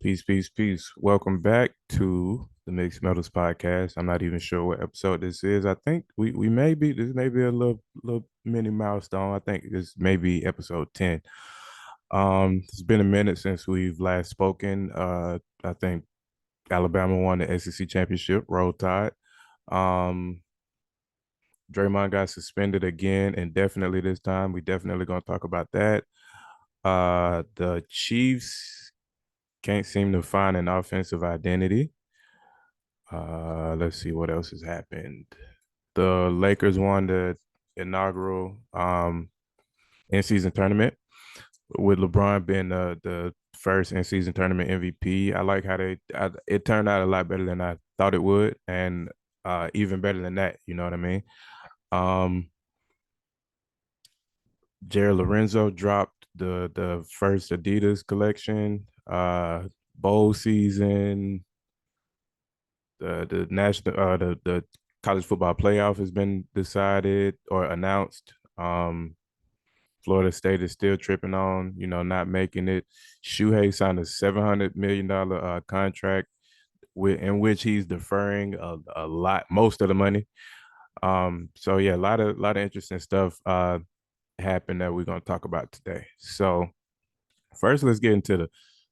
Peace, peace, peace. Welcome back to the Mixed Metals Podcast. I'm not even sure what episode this is. I think we may be this may be a little mini milestone. I think this may be episode 10. It's been a minute since we've last spoken. I think Alabama won the SEC championship, Roll Tide. Um, Draymond got suspended again, and definitely this time. We definitely gonna talk about that. The Chiefs can't seem to find an offensive identity. Let's see what else has happened. The Lakers won the inaugural in-season tournament with LeBron being the first in-season tournament MVP. I like how it turned out a lot better than I thought it would, and even better than that. You know what I mean? Um, Jared Lorenzo dropped the first Adidas collection. Bowl season, the national the college football playoff has been decided or announced. Florida State is still tripping on, not making it. Shuhei signed a $700 million contract in which he's deferring a lot, most of the money. So yeah, a lot of interesting stuff happened that we're gonna talk about today. So first, let's get into the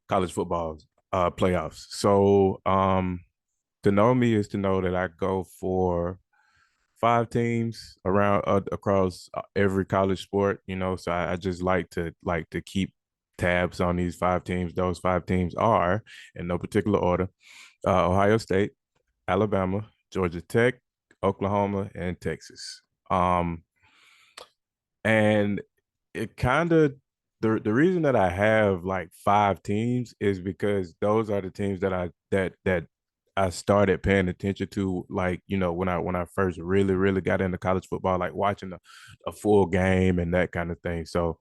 college football playoffs. So to know me is to know that I go for five teams around across every college sport. So I just like to keep tabs on these five teams. Those five teams are, in no particular order, Ohio State, Alabama, Georgia Tech, Oklahoma, and Texas. And it kind of the reason that I have like five teams is because those are the teams that I started paying attention to, like, when I first really got into college football, like watching a full game and that kind of thing. So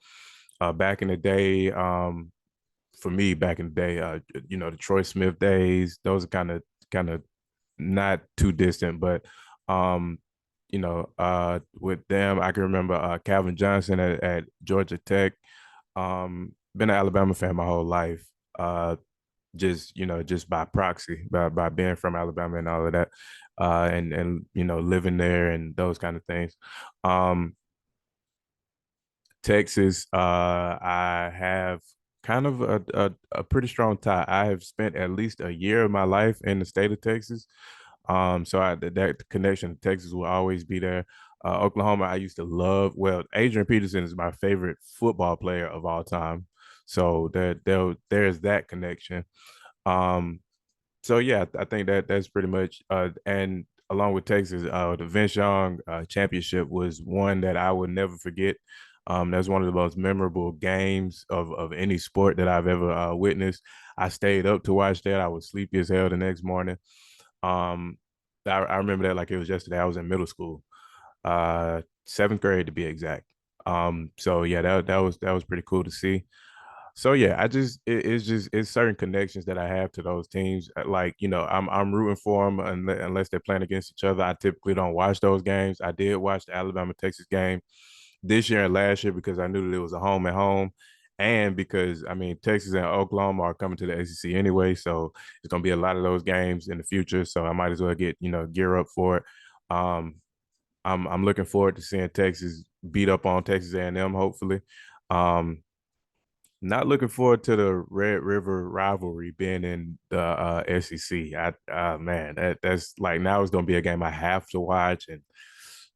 back in the day, for me back in the day, the Troy Smith days, those are kind of not too distant, but with them, I can remember Calvin Johnson at Georgia Tech. Been an Alabama fan my whole life. Just by proxy, by being from Alabama and all of that, and living there and those kind of things. Um, Texas, I have kind of a pretty strong tie. I have spent at least a year of my life in the state of Texas. So that connection to Texas will always be there. Oklahoma, I used to love. Well, Adrian Peterson is my favorite football player of all time. So there's that connection. Um, so yeah, I think that's pretty much. And along with Texas, the Vince Young championship was one that I would never forget. That's one of the most memorable games of any sport that I've ever witnessed. I stayed up to watch that. I was sleepy as hell the next morning. Um, I remember that like it was yesterday. I was in middle school, seventh grade to be exact. So yeah, that was pretty cool to see. So yeah, it's certain connections that I have to those teams. Like, I'm rooting for them unless they're playing against each other. I typically don't watch those games. I did watch the Alabama Texas game this year and last year because I knew that it was a home and home. And because I mean Texas and Oklahoma are coming to the SEC anyway, so it's gonna be a lot of those games in the future. So I might as well get gear up for it. Um, I'm looking forward to seeing Texas beat up on Texas A&M. Hopefully, um, not looking forward to the Red River rivalry being in the SEC. Man, that's like now it's gonna be a game I have to watch, and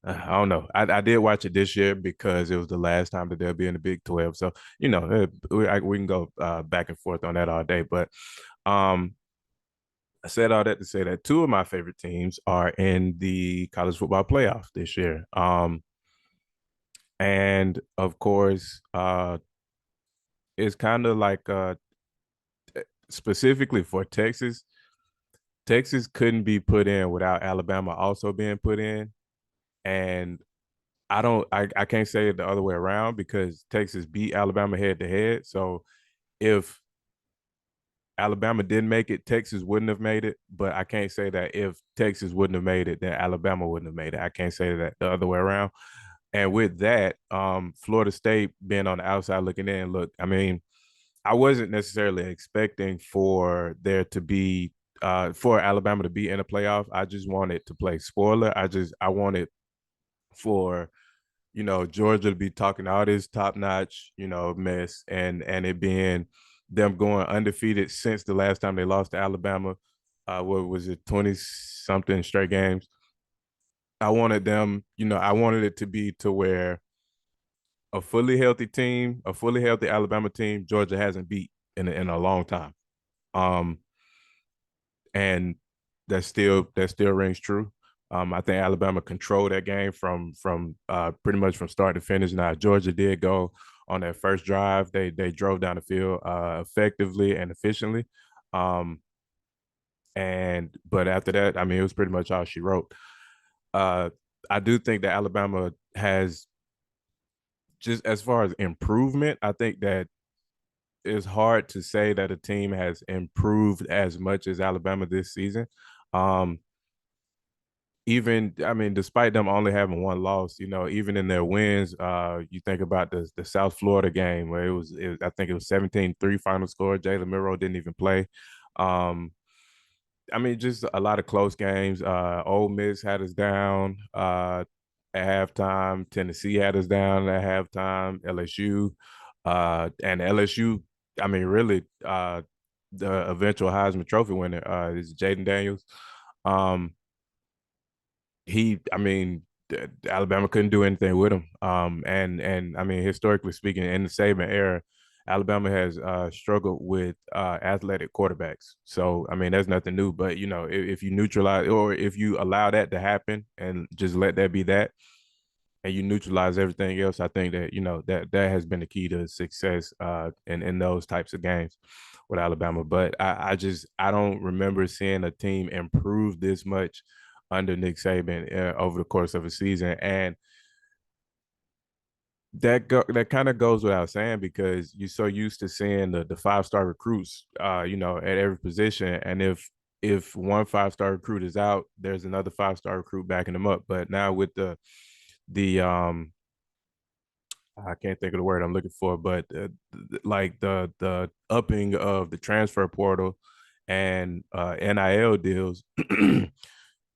I don't know. I did watch it this year because it was the last time that they'll be in the Big 12. So we can go back and forth on that all day. But um, I said all that to say that two of my favorite teams are in the college football playoff this year. And of course, it's kind of like specifically for Texas. Texas couldn't be put in without Alabama also being put in. And I can't say it the other way around because Texas beat Alabama head to head. So if Alabama didn't make it, Texas wouldn't have made it. But I can't say that if Texas wouldn't have made it, then Alabama wouldn't have made it. I can't say that the other way around. And with that, Florida State being on the outside looking in, look, I mean, I wasn't necessarily expecting for there to be for Alabama to be in a playoff. I just wanted to play spoiler. I wanted for Georgia to be talking all this top notch mess, and it being them going undefeated since the last time they lost to Alabama. What was it, 20 something straight games? I wanted them, I wanted it to be to where a fully healthy team, a fully healthy Alabama team, Georgia hasn't beat in a long time. Um, and that still rings true. I think Alabama controlled that game from pretty much from start to finish. Now Georgia did go on that first drive. They drove down the field effectively and efficiently. Um, and but after that, I mean, it was pretty much all she wrote. Uh, I do think that Alabama has, just as far as improvement, I think that it's hard to say that a team has improved as much as Alabama this season. Um, Even, I mean, despite them only having one loss, even in their wins, you think about the South Florida game where I think it was 17-3 final score. Jalen Milroe didn't even play. Um, I mean, just a lot of close games. Ole Miss had us down at halftime. Tennessee had us down at halftime. LSU, and LSU. I mean, really, the eventual Heisman Trophy winner is Jaden Daniels. Um, I mean, Alabama couldn't do anything with him. And I mean, historically speaking, in the Saban era, Alabama has struggled with athletic quarterbacks. So I mean, that's nothing new. But if you neutralize, or if you allow that to happen and just let that be that, and you neutralize everything else, I think that that has been the key to success in those types of games with Alabama. But I don't remember seeing a team improve this much under Nick Saban over the course of a season, and that kind of goes without saying because you're so used to seeing the 5-star recruits, at every position, and if one 5-star recruit is out, there's another 5-star recruit backing them up. But now with the I can't think of the word I'm looking for, but like the upping of the transfer portal and NIL deals,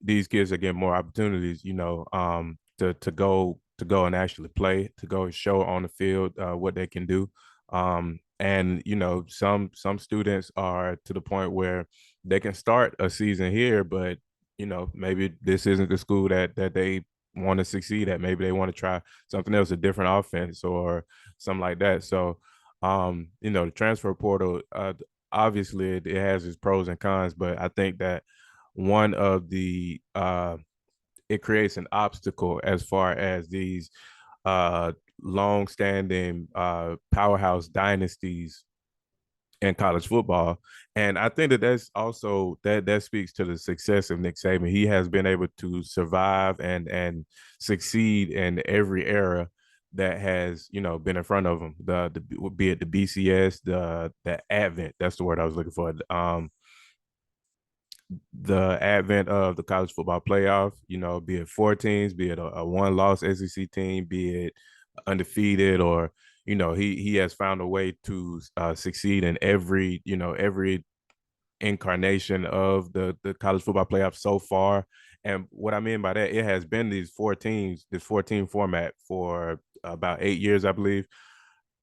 these kids are getting more opportunities, to go and actually play, to go and show on the field what they can do. And some students are to the point where they can start a season here, but maybe this isn't the school that they want to succeed at. Maybe they want to try something else, a different offense or something like that. So, the transfer portal, obviously it has its pros and cons, but I think that one of the it creates an obstacle as far as these uh long-standing powerhouse dynasties in college football. And I think that that's also that speaks to the success of Nick Saban. He has been able to survive and succeed in every era that has been in front of him. The be it the BCS, the advent, that's the word I was looking for. The advent of the college football playoff, be it 4 teams, be it a one-loss SEC team, be it undefeated, or he has found a way to succeed in every incarnation of the college football playoff so far. And what I mean by that, it has been these 4 teams, this 14 format for about 8 years, I believe,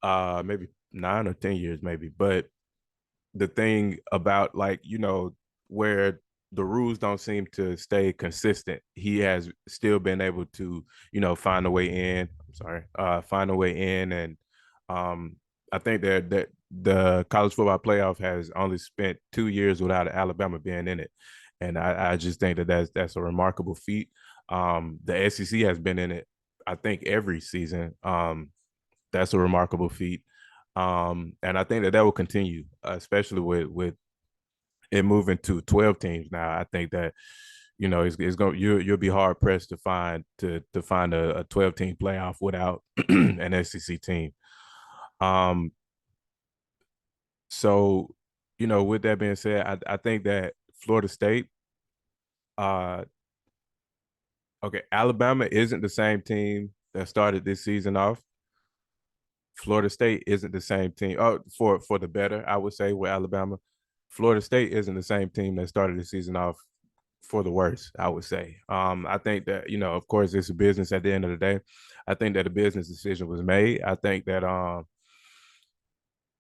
maybe 9 or 10 years, maybe. But the thing about, like, where the rules don't seem to stay consistent, he has still been able to find a way in. I'm sorry, find a way in. And um I think that the college football playoff has only spent 2 years without Alabama being in it, and I just think that that's a remarkable feat. The SEC has been in it, I think, every season. That's a remarkable feat. And I think that will continue, especially with it moving to 12 teams now. I think that it's going you'll be hard pressed to find a 12 team playoff without an SEC team. Um, so with that being said, I think that Florida State, uh, okay, Alabama isn't the same team that started this season off. Florida State isn't the same team. Oh, for the better, I would say with Alabama, Florida State isn't the same team that started the season off for the worse, I would say. I think that, of course, it's a business at the end of the day. I think that a business decision was made. I think that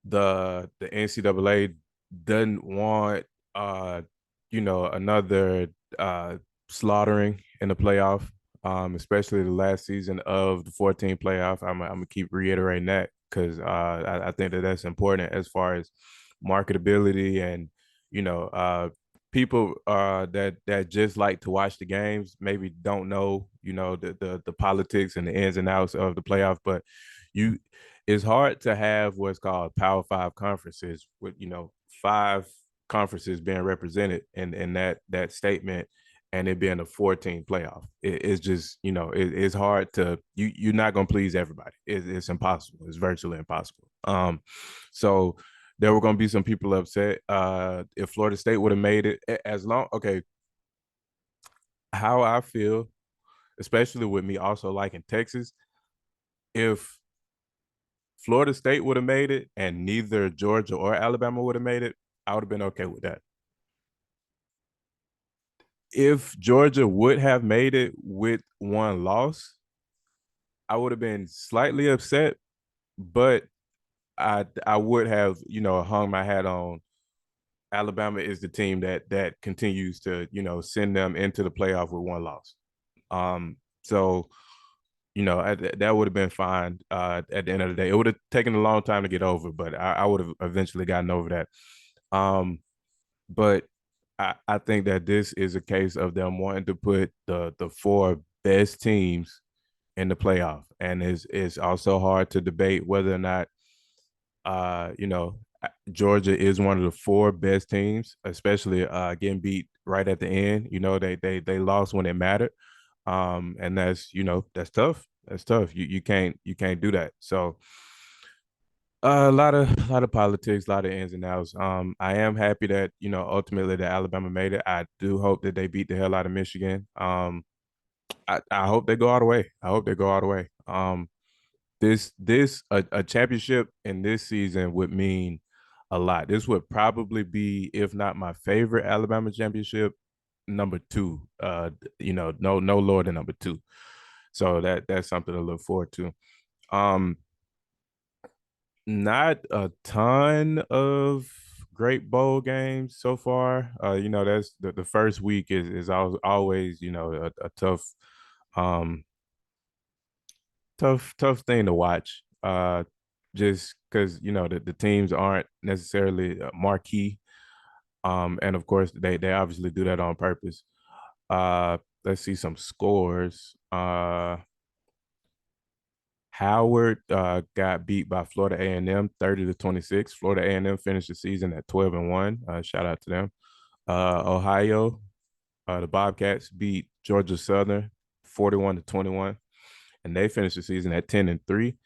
the NCAA doesn't want another slaughtering in the playoff, especially the last season of the 14 playoff. I'm gonna keep reiterating that because I think that that's important as far as marketability and people that just like to watch the games maybe don't know the politics and the ins and outs of the playoff, but you it's hard to have what's called Power Five conferences with five conferences being represented in that statement, and it being a 14 playoff. It's just it's hard to you're not gonna please everybody. It's impossible. It's virtually impossible. So there were gonna be some people upset. If Florida State would have made it, as long okay, how I feel, especially with me also liking Texas, if Florida State would have made it and neither Georgia or Alabama would have made it, I would have been okay with that. If Georgia would have made it with one loss, I would have been slightly upset, but I would have, hung my hat on Alabama is the team that continues to, send them into the playoff with one loss. So that would have been fine at the end of the day. It would have taken a long time to get over, but I would have eventually gotten over that. But I think that this is a case of them wanting to put the four best teams in the playoff, and it's also hard to debate whether or not Georgia is one of the four best teams, especially getting beat right at the end. They lost when it mattered, and that's tough. That's tough. You can't do that. So a lot of politics, a lot of ins and outs. I am happy that ultimately that Alabama made it. I do hope that they beat the hell out of Michigan. I hope they go all the way. I hope they go all the way. This a championship in this season would mean a lot. This would probably be, if not my favorite Alabama championship, number two. No lower than number two. So that's something to look forward to. Um, Not a ton of great bowl games so far. That's the first week is always a um tough thing to watch. Just because the teams aren't necessarily marquee. And of course they obviously do that on purpose. Let's see some scores. Howard got beat by Florida A&M 30-26. Florida A&M finished the season at 12-1. Shout out to them. Ohio, the Bobcats beat Georgia Southern 41-21, and they finished the season at 10-3.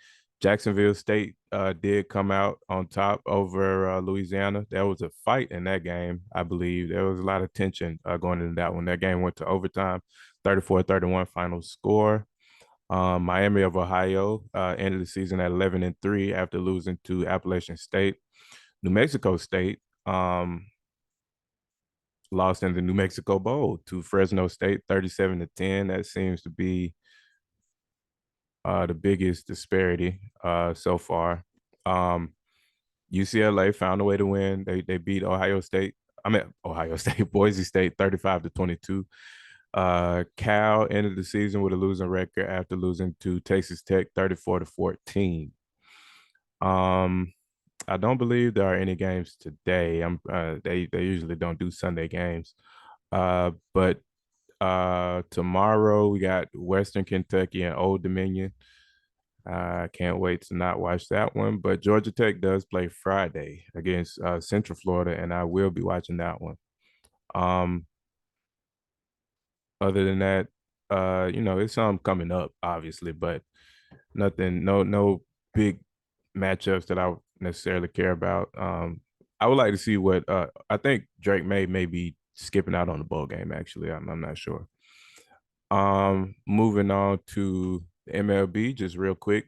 Jacksonville State did come out on top over Louisiana. There was a fight in that game, I believe. There was a lot of tension going into that one. That game went to overtime, 34-31 final score. Miami of Ohio ended the season at 11-3 after losing to Appalachian State. New Mexico State lost in the New Mexico Bowl to Fresno State 37-10. That seems to be the biggest disparity so far. UCLA found a way to win. They beat Ohio State, Boise State 35-22. Cal ended the season with a losing record after losing to Texas Tech 34-14. I don't believe there are any games today. They usually don't do Sunday games. But tomorrow we got Western Kentucky and Old Dominion. I can't wait to not watch that one. But Georgia Tech does play Friday against Central Florida, and I will be watching that one. Other than that, it's some coming up, obviously, but nothing, no big matchups that I would necessarily care about. I would like to see what I think Drake may be skipping out on the bowl game. Actually, I'm not sure. Moving on to MLB, just real quick.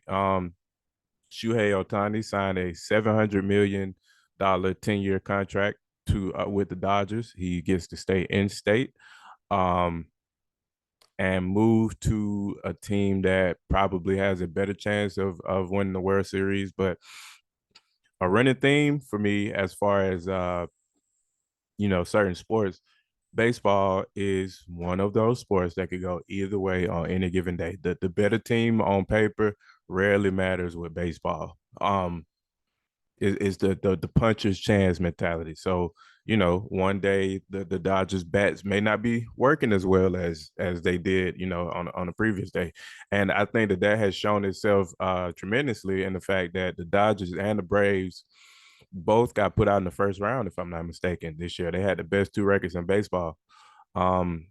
Shuhei Ohtani signed a $700 million 10-year contract to with the Dodgers. He gets to stay in state. Um, and move to a team that probably has a better chance of winning the World Series. But a running theme for me, as far as certain sports, baseball is one of those sports that could go either way on any given day. The better team on paper rarely matters with baseball. Is the puncher's chance mentality. So, one day the Dodgers bats may not be working as well as they did, on the previous day. And I think that has shown itself tremendously in the fact that the Dodgers and the Braves both got put out in the first round, if I'm not mistaken, this year. They had the best two records in baseball. Um,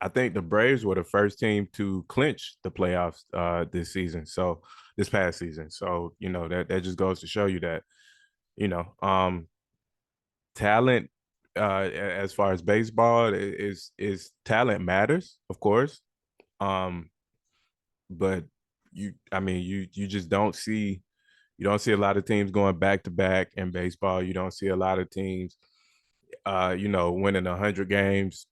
I think the Braves were the first team to clinch the playoffs this past season. So, that just goes to show you that you know talent as far as baseball is talent matters, of course. um but you just don't see a lot of teams going back to back in baseball. You don't see a lot of teams winning 100 games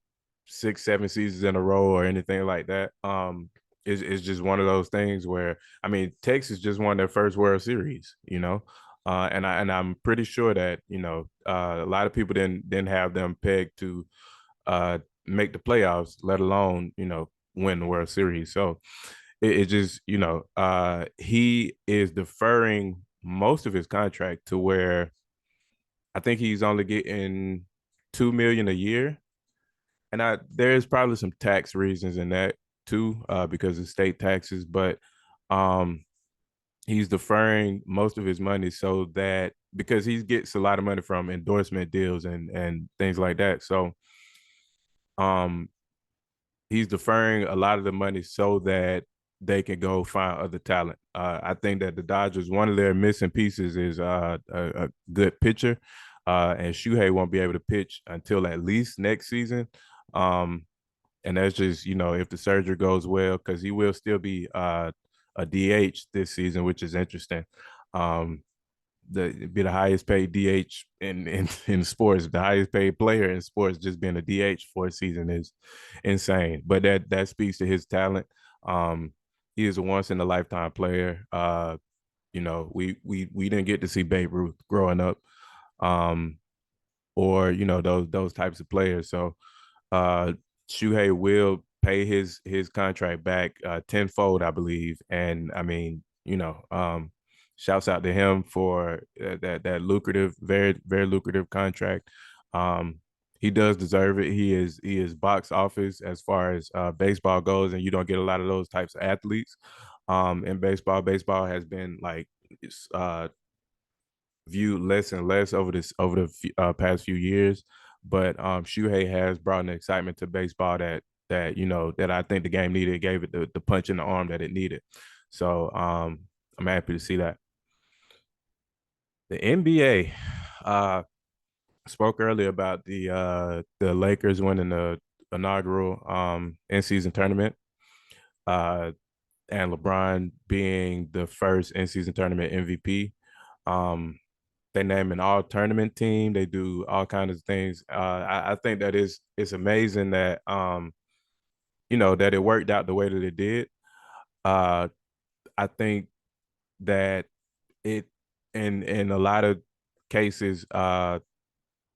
6 7 seasons in a row or anything like that. It's just one of those things where, Texas just won their first World Series, and I'm pretty sure that a lot of people didn't have them pegged to uh make the playoffs, let alone win the World Series. So it just he is deferring most of his contract to where I think he's only getting 2 million a year, and there's probably some tax reasons in that too, because of state taxes. But um, he's deferring most of his money so that because he gets a lot of money from endorsement deals and things like that. So um, he's deferring a lot of the money so that they can go find other talent. I think that the Dodgers, one of their missing pieces is a good pitcher, and Shuhei won't be able to pitch until at least next season. Um, and that's just if the surgery goes well, because he will still be a DH this season, which is interesting. Um, be the highest paid DH in sports, the highest paid player in sports, just being a DH for a season is insane. But that speaks to his talent. He is a once in a lifetime player. We didn't get to see Babe Ruth growing up, um, or those types of players. So uh Shuhei will pay his contract back tenfold, I believe. And shouts out to him for that lucrative, very, very lucrative contract. Um, he does deserve it. He is box office as far as baseball goes, and you don't get a lot of those types of athletes. In baseball, baseball has been like viewed less and less over the past few years. But Shuhei has brought an excitement to baseball that I think the game needed. It gave it the punch in the arm that it needed. So I'm happy to see that. The NBA spoke earlier about the Lakers winning the inaugural in-season tournament, uh, and LeBron being the first in-season tournament MVP. Um, they name an all tournament team. They do all kinds of things. I think that it's amazing that that it worked out the way that it did. Uh, I think that it in a lot of cases,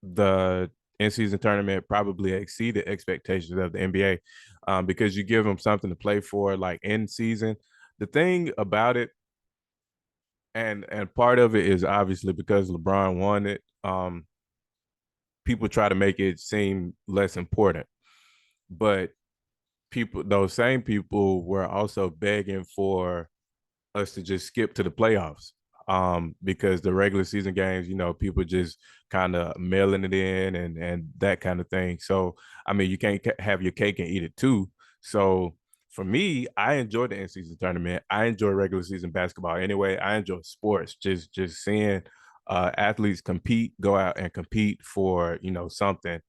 the in season tournament probably exceeded expectations of the NBA, because you give them something to play for, like in season. The thing about it, and part of it is obviously because LeBron won it. People try to make it seem less important, but those same people were also begging for us to just skip to the playoffs, because the regular season games, people just kind of mailing it in and that kind of thing. So you can't have your cake and eat it too. So for me, I enjoy the in-season tournament. I enjoy regular season basketball anyway. I enjoy sports, just seeing athletes compete, go out and compete for something.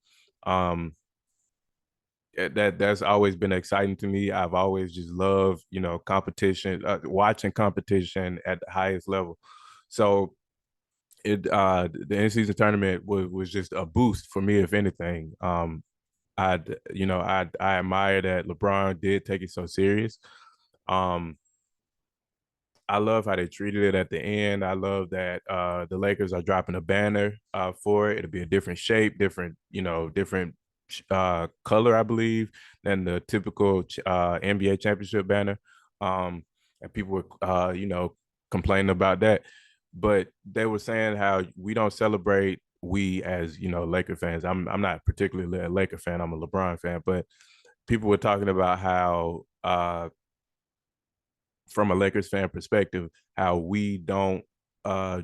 um that's always been exciting to me. I've always just loved, competition, watching competition at the highest level. So the in season tournament was just a boost for me, if anything. I admire that LeBron did take it so serious. Um, I love how they treated it at the end. I love that the Lakers are dropping a banner for it. It'll be a different shape, different, different color, I believe, than the typical NBA championship banner. And people were, complaining about that. But they were saying how we don't celebrate, we as, Laker fans. I'm not particularly a Laker fan. I'm a LeBron fan. But people were talking about how from a Lakers fan perspective, how we don't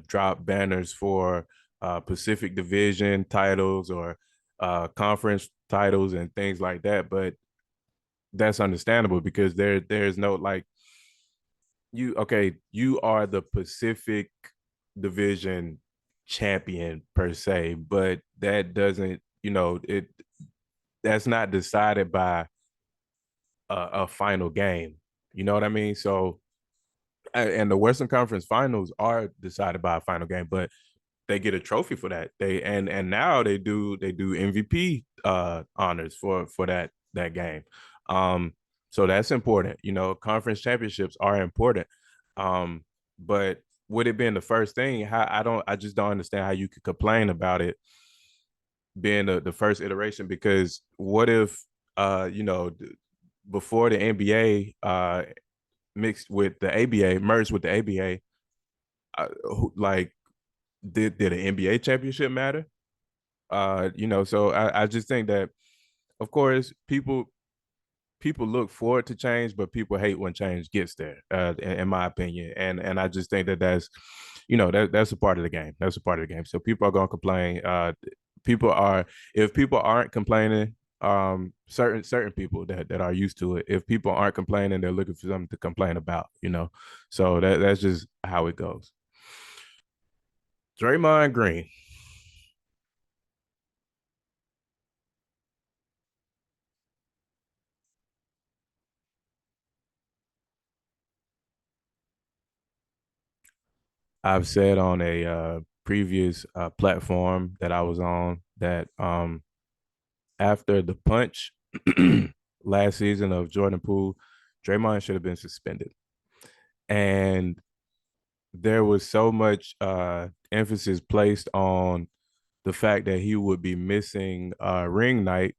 drop banners for Pacific Division titles or conference titles and things like that. But that's understandable because there's no like you are the Pacific Division champion per se, but that doesn't, that's not decided by a final game. You know what I mean? So and the Western Conference Finals are decided by a final game, but they get a trophy for that. And now they do MVP honors for that game. Um, so that's important. Conference championships are important. But with it being the first thing, how I just don't understand how you could complain about it being the first iteration because what if before the NBA mixed with the ABA, merged with the ABA, like did an NBA championship matter? So I just think that, of course, people look forward to change, but people hate when change gets there. In my opinion, and I just think that that's a part of the game. That's a part of the game. So people are gonna complain. People are if people aren't complaining. Certain people that are used to it. If people aren't complaining, they're looking for something to complain about. So that's just how it goes. Draymond Green. I've said on a previous platform that I was on that after the punch last season of Jordan Poole, Draymond should have been suspended. And there was so much emphasis placed on the fact that he would be missing ring night,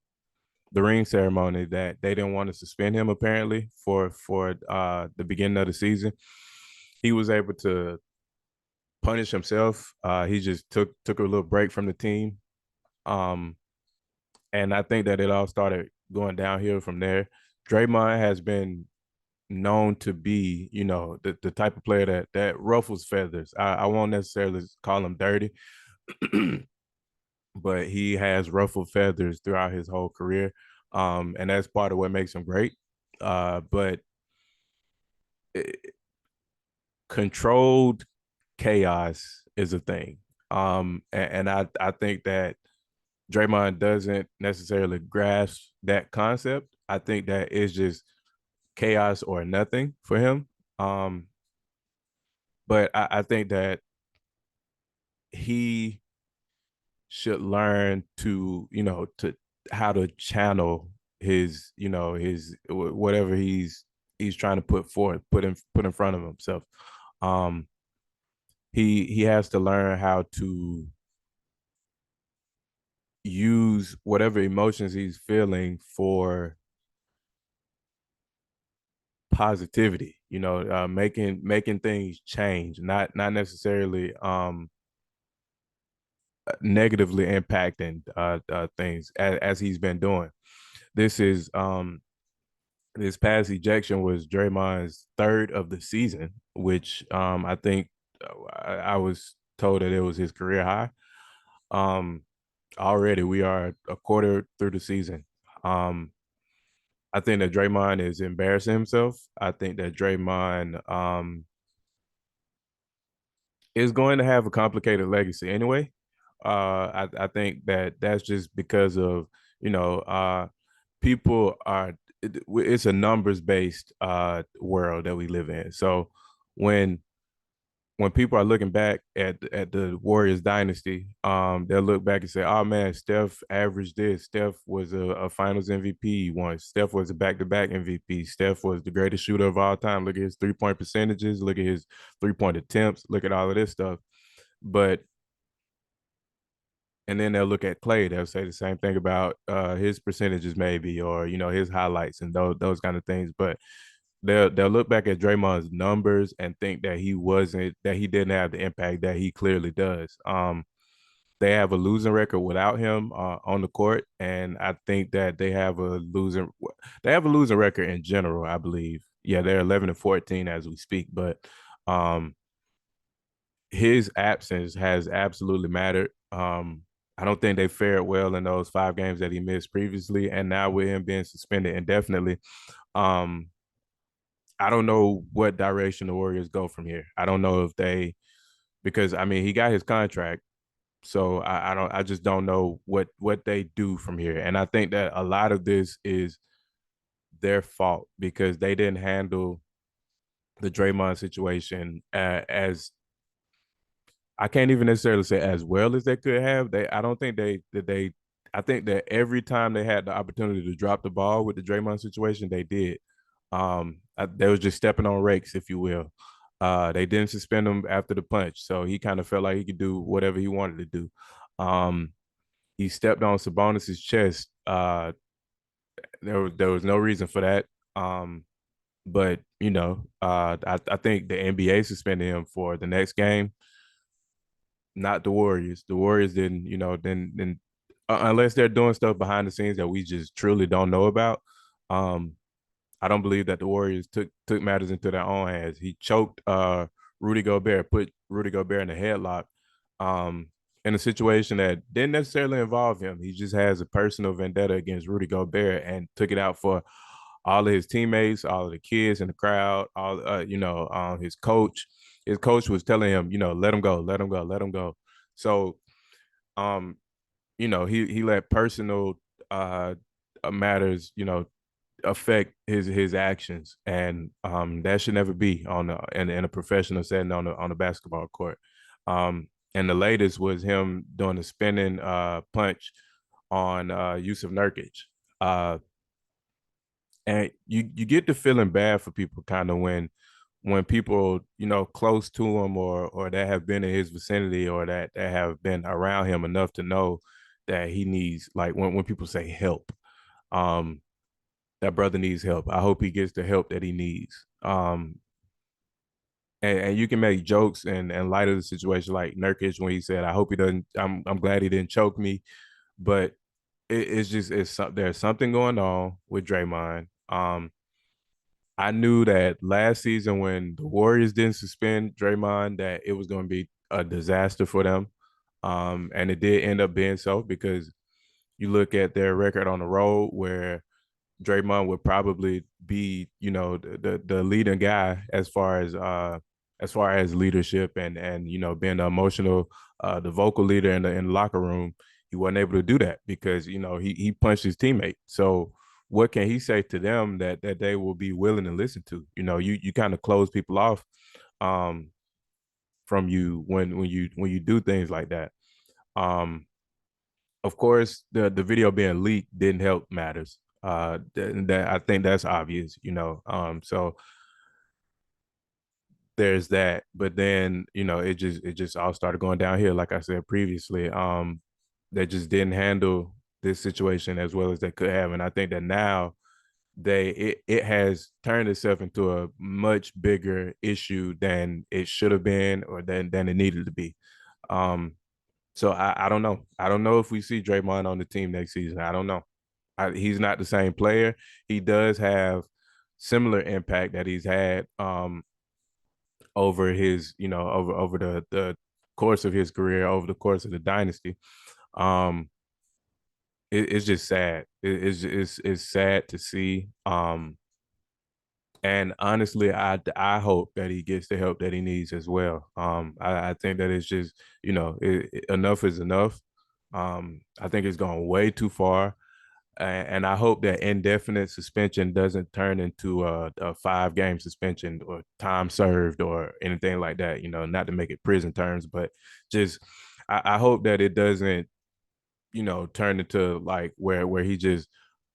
the ring ceremony, that they didn't want to suspend him apparently for the beginning of the season. He was able to punish himself. He just took a little break from the team. Um, and I think that it all started going downhill from there. Draymond has been known to be, the type of player that ruffles feathers. I won't necessarily call him dirty, but he has ruffled feathers throughout his whole career. And that's part of what makes him great. But it, controlled chaos is a thing. And I think that Draymond doesn't necessarily grasp that concept. I think that it's just chaos or nothing for him. Um, but I think that he should learn to, to how to channel his, his whatever he's trying to put forth, put in front of himself. Um, he has to learn how to use whatever emotions he's feeling for positivity, making things change, not necessarily negatively impacting things as he's been doing. This is this past ejection was Draymond's third of the season, which I think I was told that it was his career high. Um, Already we are a quarter through the season. Um, I think that Draymond is embarrassing himself. I think that Draymond is going to have a complicated legacy anyway. I think that that's just because of you know people are it's a numbers based world that we live in. So when when people are looking back at the Warriors dynasty, they'll look back and say, "Oh man, Steph averaged this. Steph was a Finals MVP once. Steph was a back-to-back MVP. Steph was the greatest shooter of all time. Look at his 3-point percentages. Look at his 3-point attempts. Look at all of this stuff." But and then they'll look at Clay. They'll say the same thing about his percentages, maybe, or his highlights and those kind of things. But they'll look back at Draymond's numbers and think that he didn't have the impact that he clearly does. They have a losing record without him on the court, and I think that they have a losing record in general. I believe, yeah, they're 11-14 as we speak, but um, his absence has absolutely mattered. I don't think they fared well in those 5 games that he missed previously, and now with him being suspended indefinitely, um, I don't know what direction the Warriors go from here. I don't know if they because I mean he got his contract, so I just don't know what they do from here. And I think that a lot of this is their fault because they didn't handle the Draymond situation as I can't even necessarily say as well as they could have. I don't think they I think that every time they had the opportunity to drop the ball with the Draymond situation, they did. They was just stepping on rakes, if you will. They didn't suspend him after the punch, so he kind of felt like he could do whatever he wanted to do. Um, he stepped on Sabonis's chest. There was no reason for that. But I think the NBA suspended him for the next game, not the Warriors. The Warriors didn't, then unless they're doing stuff behind the scenes that we just truly don't know about. Um, I don't believe that the Warriors took matters into their own hands. He choked Rudy Gobert, put Rudy Gobert in a headlock, um, in a situation that didn't necessarily involve him. He just has a personal vendetta against Rudy Gobert and took it out for all of his teammates, all of the kids in the crowd, all his coach. His coach was telling him, let him go, let him go, let him go. So, um, he let personal uh matters, affect his actions, and that should never be on in a professional setting on a basketball court. And the latest was him doing a spinning punch on Yusuf Nurkic. Uh, and you get the feeling bad for people kind of when people close to him or that have been in his vicinity or that have been around him enough to know that he needs, like when people say help, um that brother needs help. I hope he gets the help that he needs. And you can make jokes and light of the situation, like Nurkic when he said, "I hope he doesn't. I'm glad he didn't choke me," but there's something going on with Draymond. I knew that last season when the Warriors didn't suspend Draymond, that it was going to be a disaster for them. And it did end up being so because you look at their record on the road where Draymond would probably be, the leading guy as far as leadership and being the emotional, the vocal leader in the locker room. He wasn't able to do that because he punched his teammate. So what can he say to them that they will be willing to listen to? You kind of close people off um, from you when you do things like that. Um, of course, the video being leaked didn't help matters. That I think that's obvious. So there's that. But then it just all started going downhill. Like I said previously, they just didn't handle this situation as well as they could have, and I think that now it has turned itself into a much bigger issue than it should have been or than it needed to be. Um, so I don't know. I don't know if we see Draymond on the team next season. I don't know. He's not the same player. He does have similar impact that he's had over his, over the course of his career, over the course of the dynasty. Um, it's just sad. It's sad to see. And honestly, I hope that he gets the help that he needs as well. I think that it's just enough is enough. I think it's gone way too far. and I hope that indefinite suspension doesn't turn into a 5-game suspension or time served or anything like that. Not to make it prison terms, but just I hope that it doesn't, turn into like where he just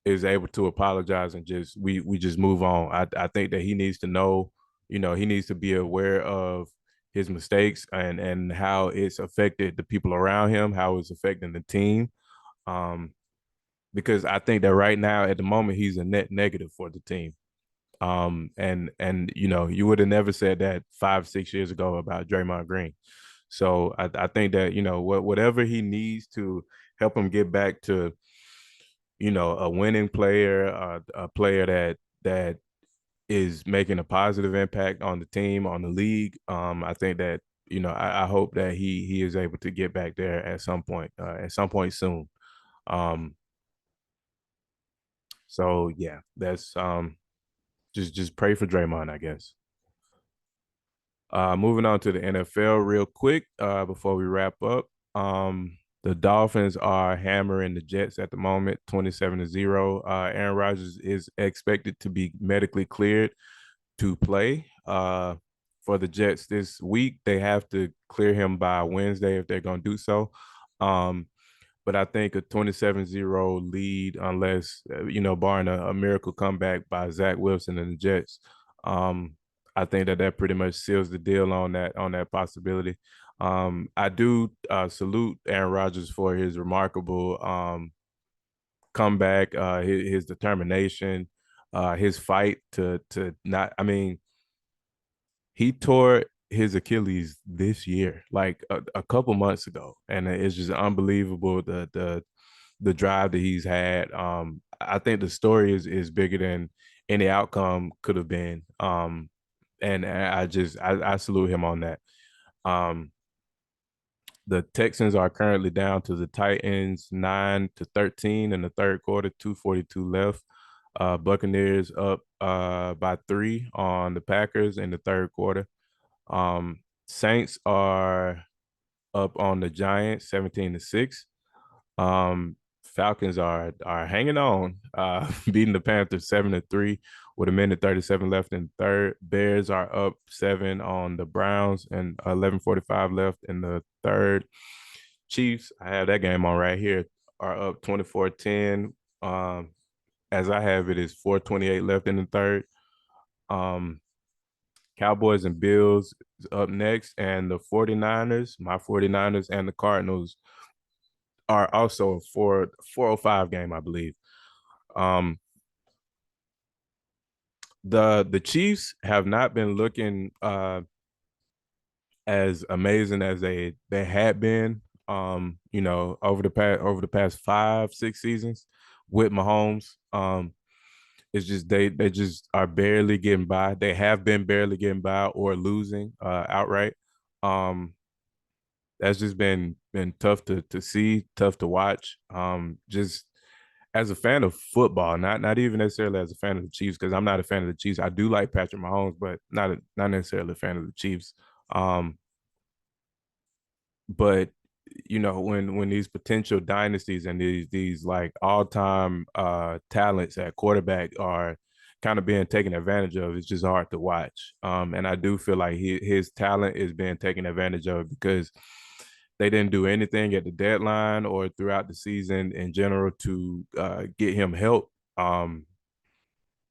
is able to apologize and just we just move on. I think that he needs to know, he needs to be aware of his mistakes and how it's affected the people around him, how it's affecting the team. Um, because I think that right now at the moment he's a net negative for the team. And you would have never said that 5, 6 years ago about Draymond Green. So I think that whatever he needs to help him get back to a winning player, a player that is making a positive impact on the team, on the league. I think that I hope that he is able to get back there at some point soon. Um, so yeah, that's just pray for Draymond, I guess. Moving on to the NFL real quick before we wrap up. The Dolphins are hammering the Jets at the moment, 27-0. Aaron Rodgers is expected to be medically cleared to play for the Jets this week. They have to clear him by Wednesday if they're going to do so. Um, but I think a 27-0 lead, unless, barring a miracle comeback by Zach Wilson and the Jets, I think that pretty much seals the deal on that possibility. I do salute Aaron Rodgers for his remarkable comeback, his determination, his fight to not. I mean, he tore his Achilles this year, like a couple months ago, and it's just unbelievable the drive that he's had. I think the story is bigger than any outcome could have been. And I salute him on that. Um, the Texans are currently down to the Titans 9-13 in the third quarter, 2:42 left. Buccaneers up by 3 on the Packers in the third quarter. Saints are up on the Giants 17-6. Falcons are hanging on, beating the Panthers 7-3 with 1:37 left in the third. Bears are up 7 on the Browns and 11:45 left in the third. Chiefs, I have that game on right here, are up 24-10. As I have it is 4:28 left in the third. Um, Cowboys and Bills is up next, and the 49ers, my 49ers and the Cardinals are also a 4:05 game, I believe. Um, the Chiefs have not been looking as amazing as they had been. Over the past 5, 6 seasons with Mahomes. It's just they just are barely getting by. They have been barely getting by or losing outright. Um, that's just been tough to see, tough to watch. Just as a fan of football, not even necessarily as a fan of the Chiefs, because I'm not a fan of the Chiefs. I do like Patrick Mahomes, but not necessarily a fan of the Chiefs. Um, but when these potential dynasties and these like all-time talents at quarterback are kind of being taken advantage of, it's just hard to watch. And I do feel like his talent is being taken advantage of because they didn't do anything at the deadline or throughout the season in general to get him help.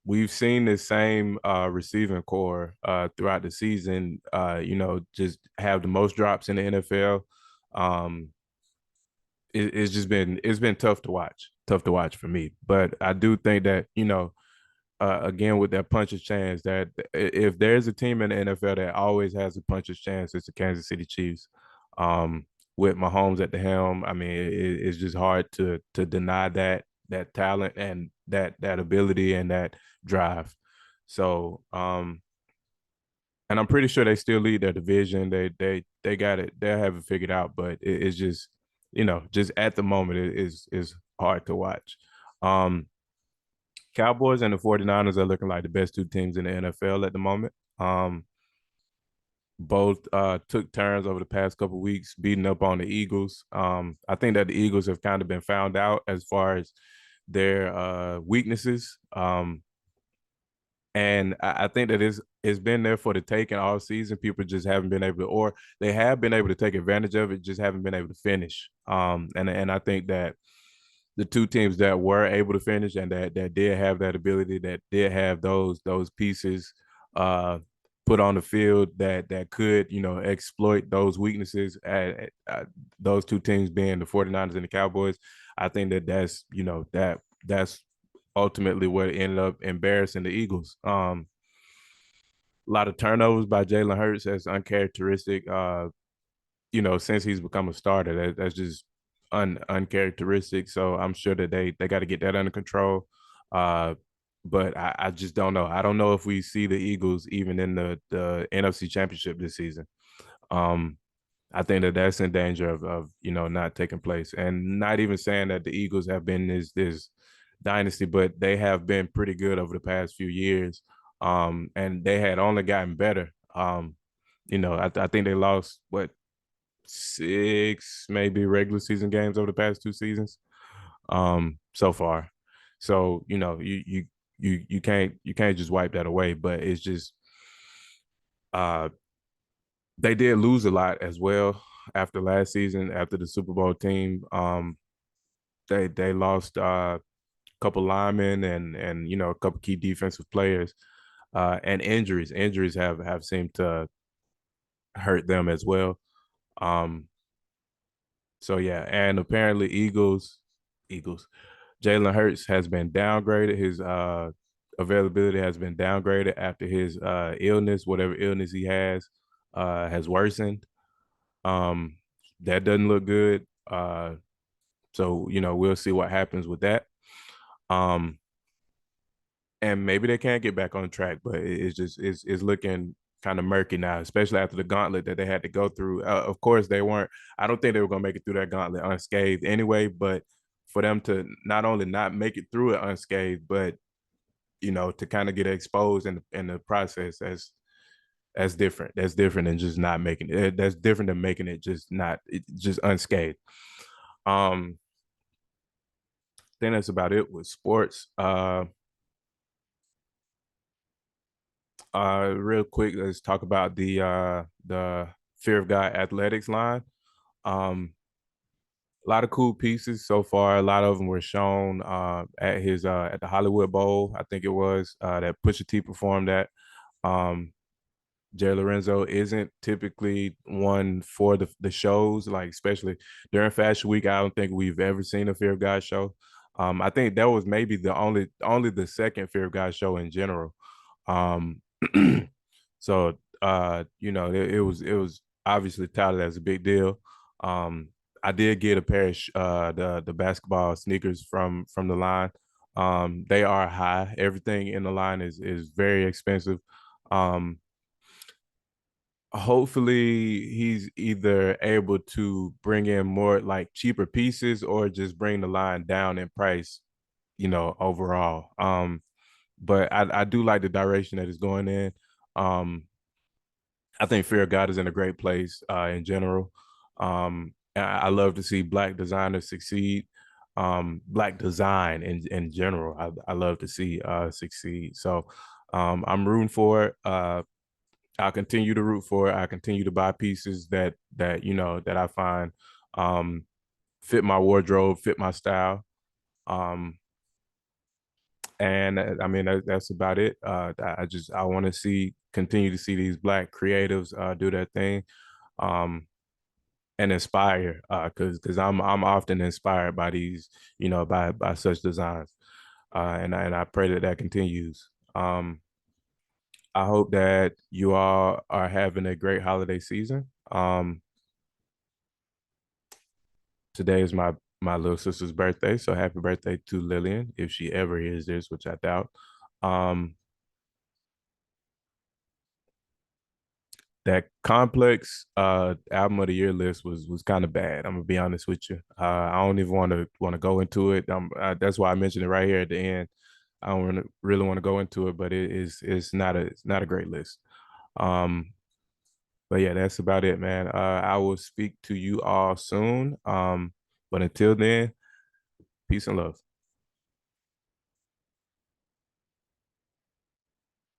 We've seen the same receiving core throughout the season, just have the most drops in the NFL. Um, it's been tough to watch for me. But I do think that again with that puncher's chance, that if there's a team in the NFL that always has a puncher's chance, it's the Kansas City Chiefs. Um, with Mahomes at the helm, I mean it's just hard to deny that talent and that ability and that drive. So and I'm pretty sure they still lead their division. They got it. They have it figured out, but it's just just at the moment it is hard to watch. Um, Cowboys and the 49ers are looking like the best two teams in the NFL at the moment. Both took turns over the past couple of weeks beating up on the Eagles. I think that the Eagles have kind of been found out as far as their weaknesses. And I think that it's been there for the taking all season. People just haven't been able to, or they have been able to take advantage of it, just haven't been able to finish. And I think that the two teams that were able to finish and that did have that ability, that did have those pieces put on the field that could, exploit those weaknesses at those two teams being the 49ers and the Cowboys. I think that's ultimately what ended up embarrassing the Eagles. A lot of turnovers by Jalen Hurts as uncharacteristic. Since he's become a starter, that's just uncharacteristic. So I'm sure that they got to get that under control. Uh, but I just don't know. I don't know if we see the Eagles even in the NFC Championship this season. Um, I think that that's in danger of not taking place, and not even saying that the Eagles have been this dynasty, but they have been pretty good over the past few years. And they had only gotten better. I think they lost what, six maybe regular season games over the past two seasons so far. So you can't just wipe that away, but it's just uh they did lose a lot as well after last season, after the Super Bowl team. They lost a couple linemen and a couple key defensive players, and injuries have seemed to hurt them as well. um So yeah, and apparently Eagles, Jalen Hurts has been downgraded. His availability has been downgraded after his illness, whatever illness he has worsened. Um, that doesn't look good. So we'll see what happens with that. Um, and maybe they can't get back on track, but it's looking kind of murky now, especially after the gauntlet that they had to go through. Of course, they weren't. I don't think they were going to make it through that gauntlet unscathed anyway. But for them to not only not make it through it unscathed, but to kind of get exposed in the process, that's different. That's different than just not making it. That's different than making it just unscathed. I think that's about it with sports. Real quick, let's talk about the Fear of God Athletics line. A lot of cool pieces so far. A lot of them were shown at the Hollywood Bowl, I think it was, that Pusha T performed at. Um, Jay Lorenzo isn't typically one for the shows, like especially during Fashion Week. I don't think we've ever seen a Fear of God show. I think that was maybe only the second Fear of God show in general. Um, so it was obviously touted as a big deal. Um, I did get a pair of the basketball sneakers from the line. They are high. Everything in the line is very expensive. Um, Hopefully he's either able to bring in more like cheaper pieces or just bring the line down in price, overall. But I do like the direction that it's going in. Um, I think Fear of God is in a great place in general. I love to see Black designers succeed. Black design in general, I love to see succeed. So I'm rooting for it. I'll continue to root for it. I continue to buy pieces that I find fit my wardrobe, fit my style. Um, and I mean that's about it. I want to continue to see these Black creatives do their thing, and inspire, because I'm often inspired by these, by such designs, and I pray that continues. I hope that you all are having a great holiday season. Today is my little sister's birthday, so happy birthday to Lillian if she ever hears this, which I doubt. Um, that Complex album of the year list was kind of bad. I'm gonna be honest with you. I don't even want to go into it. That's why I mentioned it right here at the end. I don't really want to go into it, but it's not a great list. Um, but yeah, that's about it, man. I will speak to you all soon. But until then, peace and love.